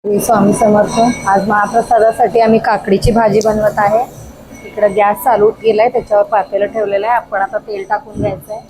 स्वामी समर्थ. आज महाप्रसादासाठी आम्ही काकडीची भाजी बनवत आहे. इकडे गॅस चालू केलाय, त्याच्यावर पातेलं ठेवलेलं आहे. आपण आता तेल टाकून घ्यायचंय.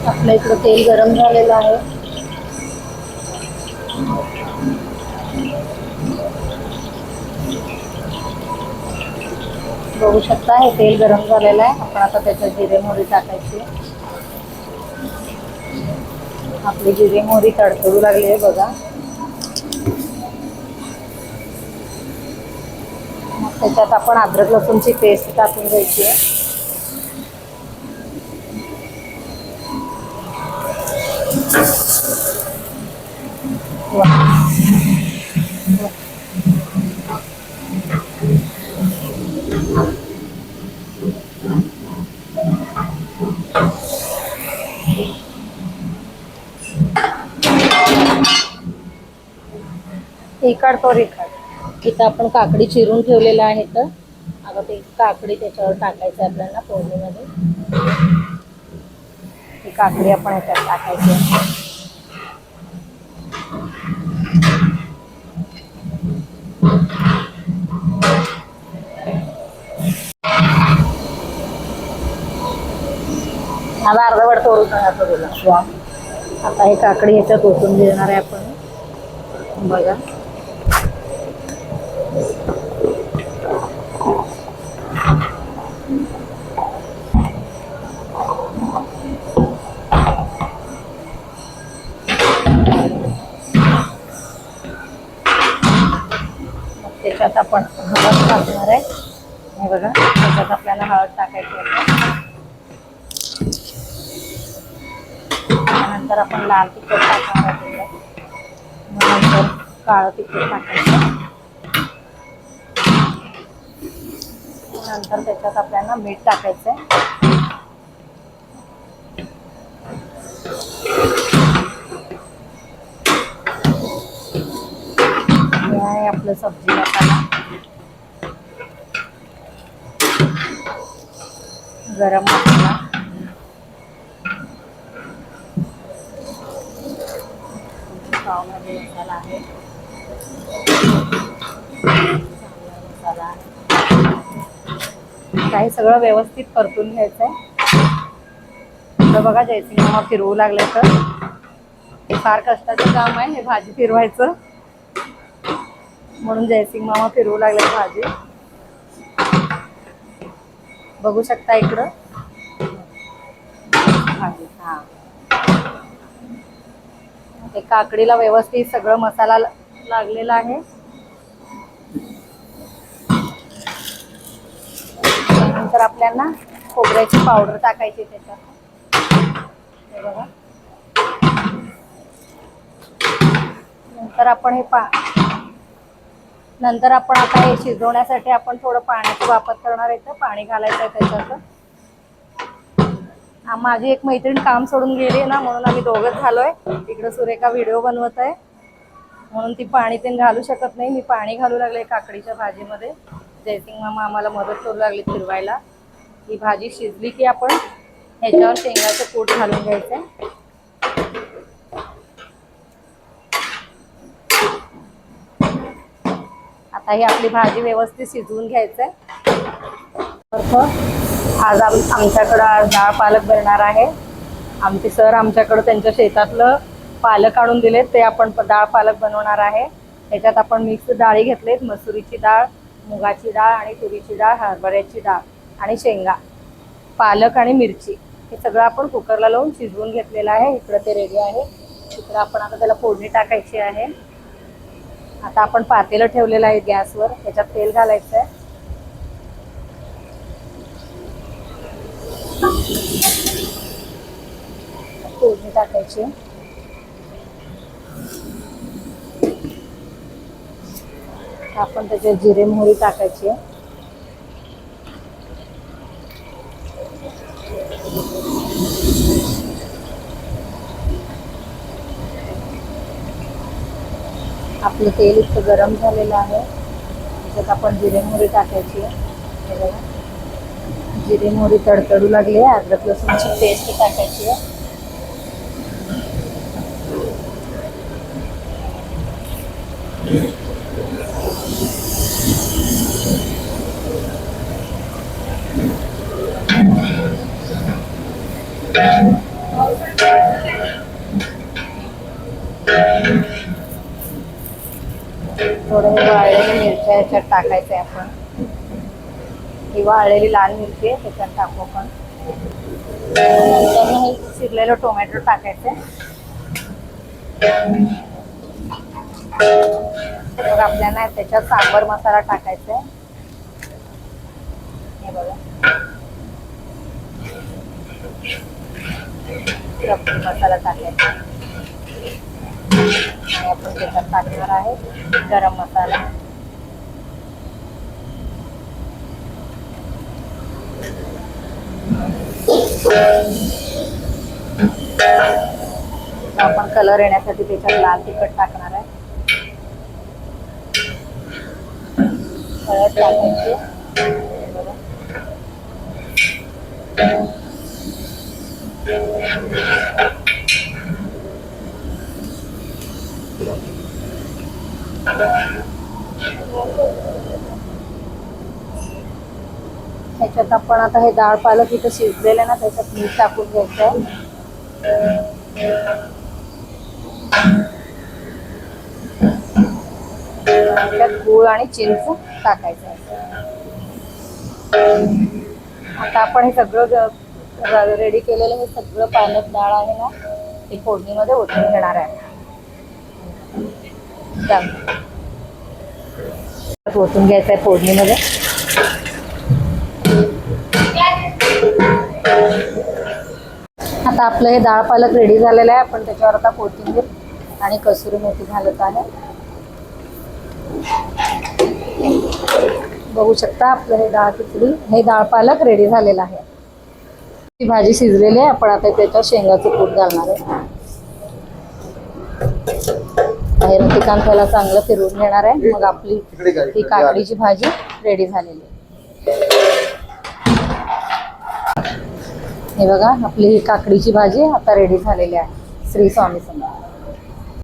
आपल्या इकडं तेल गरम झालेलं आहे. बघू शकता हे तेल गरम झालेलं आहे. आपण आता त्याच्यात जिरे मोहरी टाकायची. आपली जिरे मोहरी तडतडू लागली आहे बघा. मग त्याच्यात आपण अद्रक लसूणची पेस्ट टाकून घ्यायची आहे. इकड तो रिकाड. इथं आपण काकडी चिरून ठेवलेल्या आहेत. आता ते काकडी त्याच्यावर टाकायचं आपल्याला फोडणीमध्ये. ही काकडी आपण ह्याच्यात टाकायची. आता अर्धवट तोडून तुला. आता हे काकडी ह्याच्यात ओतून देणार आहे आपण. बघा त्याच्यात आपण हळद टाकणार आहे. हे बघा त्याच्यात आपल्याला हळद टाकायची आहे. नंतर आपण लाल तिखट टाकणार आहे. नंतर काळं तिखट टाकायचं. नंतर त्याच्यात आपल्याला मीठ टाकायचं आहे. हे आहे आपलं सब्जी मसाला. गरम मसाला, पावभाजी मसाला आहे, मसाला आहे. काही सगळं व्यवस्थित परतून घ्यायचंय. बघा जयसिंग मामा फिरवू लागले तर हे फार कष्टाचं काम आहे. हे भाजी फिरवायचं म्हणून जयसिंग मामा फिरवू लागले भाजी. बघू शकता इकडं भाजी. हा ते काकडीला व्यवस्थित सगळं मसाला लागलेला आहे. नंतर आपल्याला खोबऱ्याची पावडर टाकायची त्याच्यात. हे बघा. नंतर आपण आता हे शिजवण्यासाठी आपण थोडं पाण्याचा वापर करणार आहे. तर पाणी घालायचं आहे त्याच्यात. माझी एक मैत्रीण काम सोडून गेली ना, म्हणून आम्ही दोघंच झालोय. इकडं सुरेखा व्हिडिओ बनवत आहे म्हणून ती पाणी ते घालू शकत नाही. मी पाणी घालू लागले काकडीच्या भाजीमध्ये. जयसिंग मामा आम्हाला मदत करू लागली फिरवायला. ही भाजी शिजली की आपण ह्याच्यावर शेंगाचं कूट घालून घ्यायचं. आता ही आपली भाजी व्यवस्थित शिजवून घ्यायचंय. आज आमच्याकडं आज डाळ पालक बनणार आहे. आमचे सर आमच्याकडं त्यांच्या शेतातलं पालक काढून दिलेत, ते आपण डाळ पालक बनवणार आहे. त्याच्यात आपण मिक्स डाळी घेतलेत. मसुरीची डाळ, मुगाची डाळ आणि तुरीची डाळ, हरभऱ्याची डाळ आणि शेंगा, पालक आणि मिरची हे सगळं आपण कुकरला लावून शिजवून घेतलेलं आहे. इकडं ते रेडी आहे. इकडं आपण आता त्याला फोडणी टाकायची आहे. आता आपण पातेलं ठेवलेलं आहे गॅसवर. त्याच्यात तेल घालायचं आहे. फोडणी टाकायची. आपण त्याच्यात जिरे मोहरी टाकायची. आपलं तेल इतकं गरम झालेलं आहे. त्याच्यात आपण जिरे मोहरी टाकायची. हे बघा, जिरे मोहरी तडतडू लागले. अद्रक लसूणची पेस्ट टाकायची आहे. थोडे वाळलेली मिरच्या याच्यात टाकायचे आपण. ही वाळलेली लाल मिरची आहे त्याच्यात टाकू आपण. नंतर हे चिरलेलं टोमॅटो टाकायचे. मग आपल्याला त्याच्यात सांबर मसाला टाकायचा आहे. हे बघा, मसाला टाकायचा. आणि आपण त्याच्यात टाकणार आहे गरम मसाला. आपण कलर येण्यासाठी त्याच्यात लाल तिखट टाकणार आहे. हळद टाकायची. ह्याच्यात आपण आता हे डाळ पालक इथं शिजलेलं ना, त्याच्यात मीठ टाकून घ्यायचं आहे. त्याच्यात गूळ आणि चिंच टाकायचं आहे. आता आपण हे सगळं रेडी केलेलं हे सगळं पालक डाळ आहे ना, ते फोडणीमध्ये ओतून घेणार आहे. ओतून घ्यायचं आहे फोडणीमध्ये. आता आपलं हे डाळ पालक रेडी झालेलं आहे. आपण त्याच्यावर आता कोथिंबीर आणि कसुरी मेथी घालत आहे. बघू शकता आपलं हे डाळ खिचडी, हे डाळ पालक रेडी झालेलं आहे. ती भाजी शिजलेली आहे. आपण आता त्याच्यात शेंगाचं कूट घालणार आहे. बाहेरून ठिकाण त्याला चांगलं फिरवून घेणार आहे. मग आपली ही काकडीची भाजी रेडी झालेली आहे. हे बघा, आपली ही काकडीची भाजी आता रेडी झालेली आहे. श्री स्वामी समर्थ.